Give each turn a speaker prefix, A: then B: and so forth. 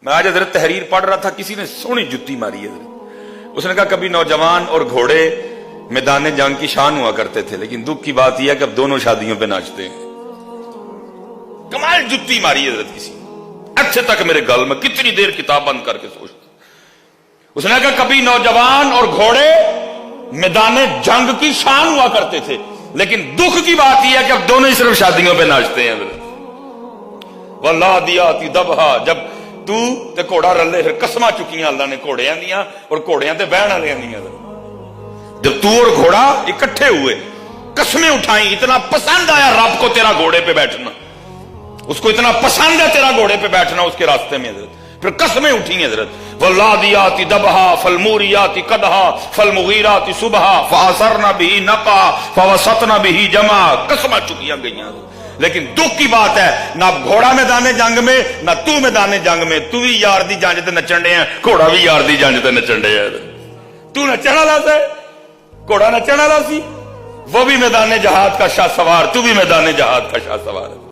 A: میں آج حضرت تحریر پڑھ رہا تھا، کسی نے سونی جتی ماری ہے. اس نے کہا کبھی نوجوان اور گھوڑے میدان جنگ کی شان ہوا کرتے تھے، لیکن دکھ کی بات یہ ہے کہ اب دونوں شادیوں پہ ناچتے ہیں. کمال جتی ماری ہے حضرت کسی نے، اچھے تک میرے گل میں کتنی دیر کتاب بند کر کے سوچتا. اس نے کہا کبھی نوجوان اور گھوڑے میدان جنگ کی شان ہوا کرتے تھے، لیکن دکھ کی بات یہ ہے کہ اب دونوں ہی صرف شادیوں پہ ناچتے ہیں. واللہ دیاتی دبہا، جب تو تے گھوڑا رلے پھر قسماں چکیاں اللہ نے گھوڑیاں دیاں اور گھوڑیاں تے بہن والے دیاں. جب تو اور گھوڑا اکٹھے ہوئے قسمیں اٹھائیں، اتنا پسند آیا رب کو تیرا گھوڑے پہ بیٹھنا، اس کو اتنا پسند ہے تیرا گھوڑے پہ بیٹھنا اس کے راستے میں حضرت. پھر قسمیں اٹھی حضرت، واللادیات دبہا فالموریات قدہا فالمغیرات صبحا فاثرن بہ نقعا فوسطن بہ جمعا. قسمیں چکیاں گئیاں. لیکن دکھ کی بات ہے، نہ گھوڑا میدان جنگ میں نہ تو میدان جنگ میں. تو بھی یار دی جنگ تے نچن ڈے ہیں، گھوڑا بھی یار دی جنگ تے نچن ڈے ہے. تو نچن والا سی، گھوڑا نچن والا سی، وہ بھی میدان جہاد کا شاہ سوار، تو بھی میدان جہاد کا شاہ سوار ہے.